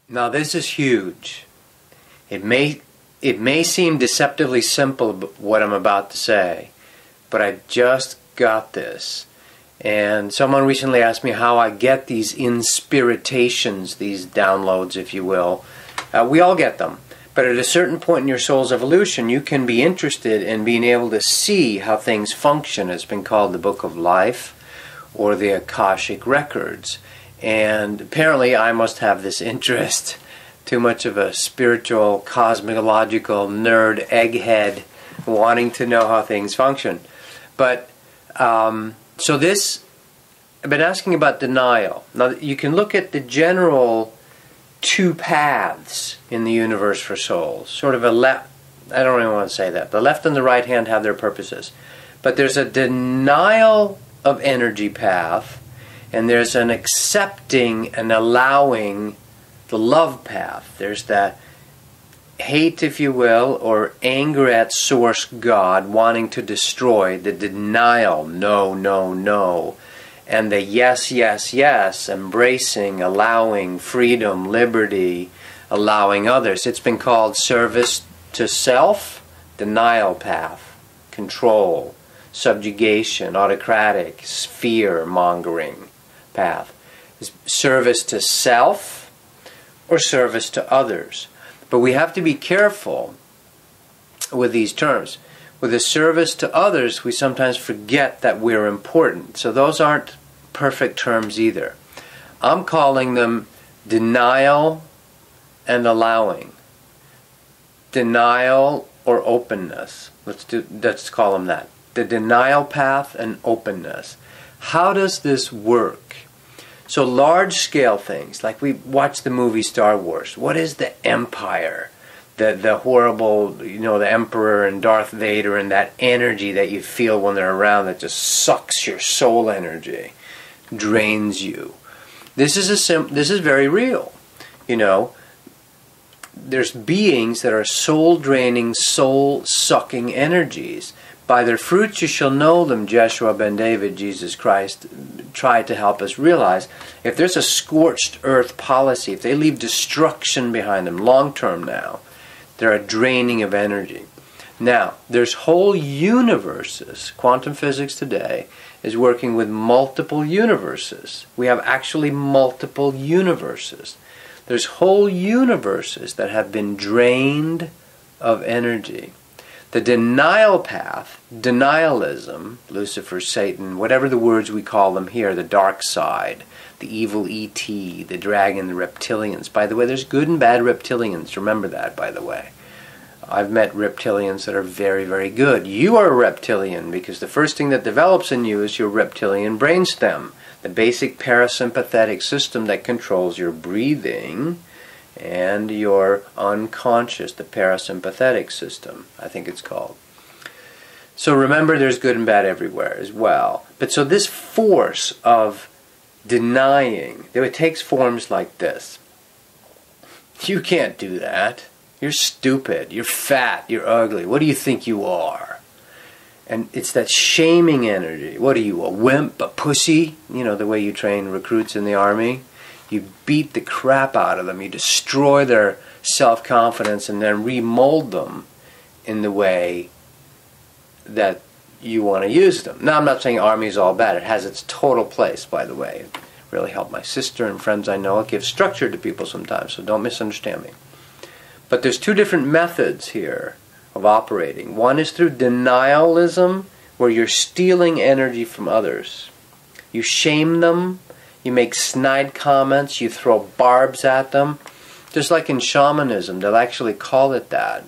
Now this is huge. It may seem deceptively simple what I'm about to say, but I just got this. And someone recently asked me how I get these inspirations, these downloads, if you will. We all get them. But at a certain point in your soul's evolution, you can be interested in being able to see how things function. It's been called the Book of Life or the Akashic Records. And apparently I must have this interest. Too much of a spiritual, cosmological nerd egghead wanting to know how things function. But, so this, I've been asking about denial. Now you can look at the general two paths in the universe for souls. Sort of a left, I don't even want to say that. The left and the right hand have their purposes. But there's a denial of energy path, and there's an accepting and allowing the love path. There's that hate, if you will, or anger at source God, wanting to destroy, the denial, no, no, no, and the yes, yes, yes, embracing, allowing, freedom, liberty, allowing others. It's been called service to self, denial path, control, subjugation, autocratic, fear-mongering path. Service to self or service to others. But we have to be careful with these terms. With a service to others, we sometimes forget that we're important. So those aren't perfect terms either. I'm calling them denial and denial or openness. Let's call them that. The denial path and openness. How does this work? So large-scale things, like we watch the movie Star Wars. What is the Empire? The horrible, the Emperor and Darth Vader and that energy that you feel when they're around that just sucks your soul energy, drains you. This is very real. There's beings that are soul-draining, soul-sucking energies. By their fruits you shall know them, Joshua ben David, Jesus Christ, tried to help us realize. If there's a scorched earth policy, if they leave destruction behind them long-term now, they're a draining of energy. Now, there's whole universes. Quantum physics today is working with multiple universes. We have actually multiple universes. There's whole universes that have been drained of energy. The denial path, denialism, Lucifer, Satan, whatever the words we call them here, the dark side, the evil E.T., the dragon, the reptilians. By the way, there's good and bad reptilians. Remember that, by the way. I've met reptilians that are very, very good. You are a reptilian because the first thing that develops in you is your reptilian brainstem, the basic parasympathetic system that controls your breathing and your unconscious, the parasympathetic system, I think it's called. So remember, there's good and bad everywhere as well. But so this force of denying, it takes forms like this. You can't do that. You're stupid. You're fat. You're ugly. What do you think you are? And it's that shaming energy. What are you, a wimp, a pussy? The way you train recruits in the army. You beat the crap out of them. You destroy their self-confidence and then remold them in the way that you want to use them. Now, I'm not saying army is all bad. It has its total place, by the way. It really helped my sister and friends I know. It gives structure to people sometimes, so don't misunderstand me. But there's two different methods here of operating. One is through denialism, where you're stealing energy from others. You shame them. You make snide comments, you throw barbs at them. Just like in shamanism, they'll actually call it that.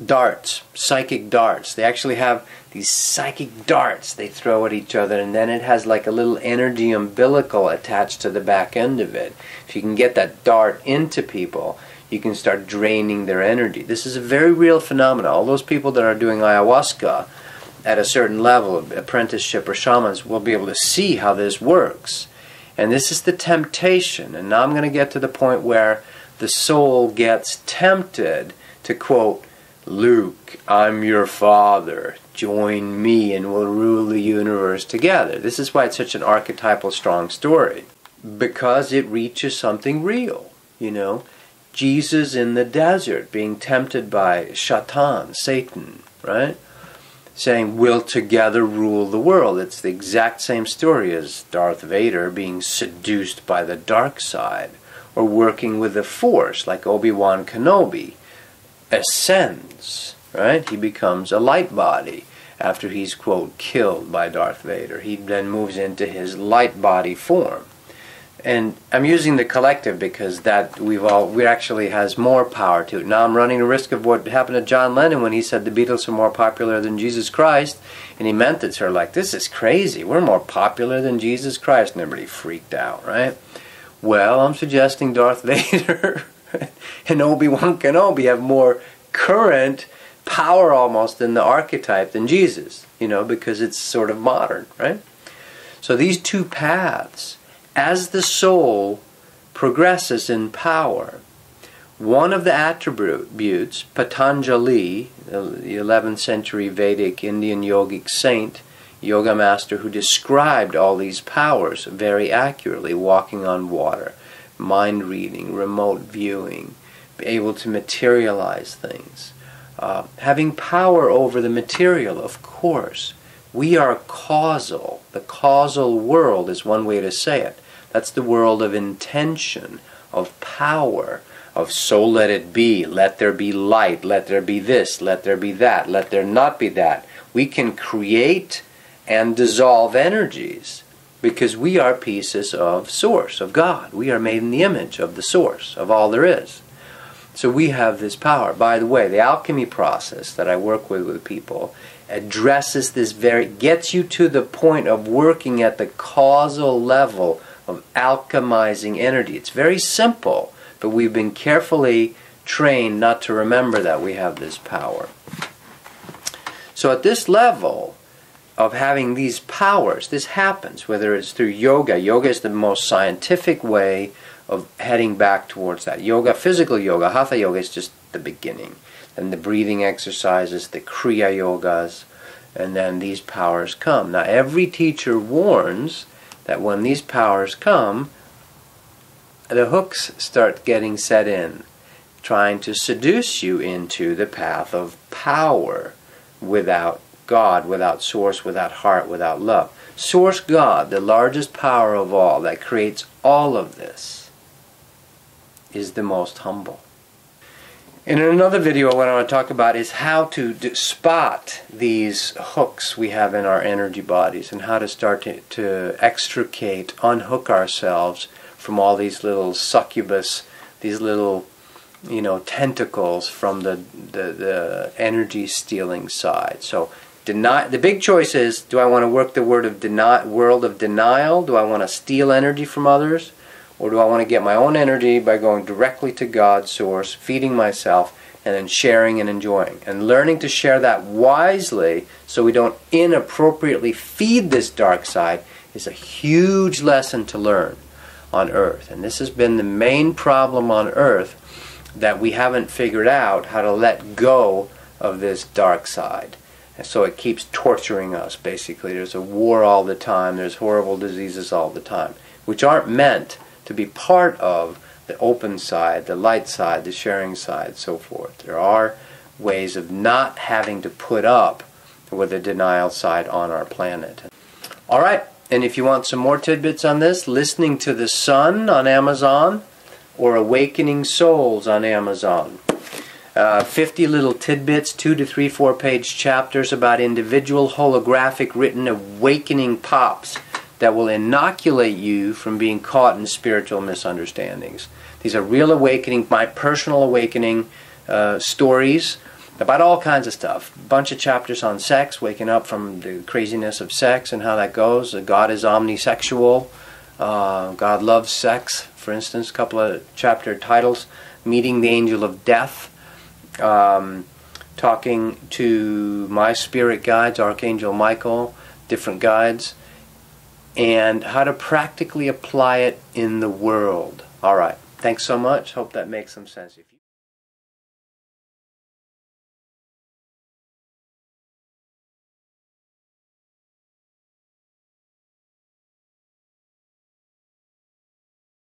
Darts, psychic darts. They actually have these psychic darts they throw at each other, and then it has like a little energy umbilical attached to the back end of it. If you can get that dart into people, you can start draining their energy. This is a very real phenomenon. All those people that are doing ayahuasca at a certain level, apprenticeship or shamans, will be able to see how this works. And this is the temptation. And now I'm going to get to the point where the soul gets tempted to quote, Luke, I'm your father. Join me and we'll rule the universe together. This is why it's such an archetypal strong story. because it reaches something real, you know. Jesus in the desert being tempted by Satan, right? Saying, we'll together rule the world. It's the exact same story as Darth Vader being seduced by the dark side, or working with the Force, like Obi-Wan Kenobi ascends, right? He becomes a light body after he's, quote, killed by Darth Vader. He then moves into his light body form. And I'm using the collective because that we actually has more power to it. Now I'm running the risk of what happened to John Lennon when he said the Beatles are more popular than Jesus Christ, and he meant it sort of like, this is crazy, we're more popular than Jesus Christ, and everybody freaked out, right? Well, I'm suggesting Darth Vader and Obi-Wan Kenobi have more current power almost in the archetype than Jesus, you know, because it's sort of modern, right? So these two paths, as the soul progresses in power, one of the attributes, Patanjali, the 11th century Vedic Indian yogic saint, yoga master who described all these powers very accurately, walking on water, mind reading, remote viewing, able to materialize things, having power over the material, of course. We are causal. The causal world is one way to say it. That's the world of intention, of power, of so let it be, let there be light, let there be this, let there be that, let there not be that. We can create and dissolve energies because we are pieces of Source, of God. We are made in the image of the Source, of all there is. So we have this power. By the way, the alchemy process that I work with people addresses this gets you to the point of working at the causal level of alchemizing energy. It's very simple, but we've been carefully trained not to remember that we have this power. So at this level of having these powers, this happens, whether it's through yoga. Yoga is the most scientific way of heading back towards that. Yoga, physical yoga, hatha yoga is just the beginning. Then the breathing exercises, the kriya yogas, and then these powers come. Now every teacher warns that when these powers come, the hooks start getting set in, trying to seduce you into the path of power without God, without Source, without heart, without love. Source God, the largest power of all, that creates all of this, is the most humble. And in another video, what I want to talk about is how to spot these hooks we have in our energy bodies and how to start to extricate, unhook ourselves from all these little succubus, these little, you know, tentacles from the energy stealing side. So the big choice is, do I want to work the world of denial? Do I want to steal energy from others? Or do I want to get my own energy by going directly to God's Source, feeding myself, and then sharing and enjoying? And learning to share that wisely so we don't inappropriately feed this dark side is a huge lesson to learn on Earth. And this has been the main problem on Earth, that we haven't figured out how to let go of this dark side. And so it keeps torturing us, basically. There's a war all the time. There's horrible diseases all the time, which aren't meant to be part of the open side, the light side, the sharing side, so forth. There are ways of not having to put up with the denial side on our planet. All right, and if you want some more tidbits on this, Listening to the Sun on Amazon or Awakening Souls on Amazon. 50 little tidbits, 2 to 3, 4-page chapters about individual holographic written awakening pops that will inoculate you from being caught in spiritual misunderstandings. These are real awakening, my personal awakening stories about all kinds of stuff. A bunch of chapters on sex, waking up from the craziness of sex and how that goes. God is omnisexual. God loves sex, for instance. A couple of chapter titles. Meeting the Angel of Death. Talking to my spirit guides, Archangel Michael, different guides, and how to practically apply it in the world. All right. Thanks so much. Hope that makes some sense.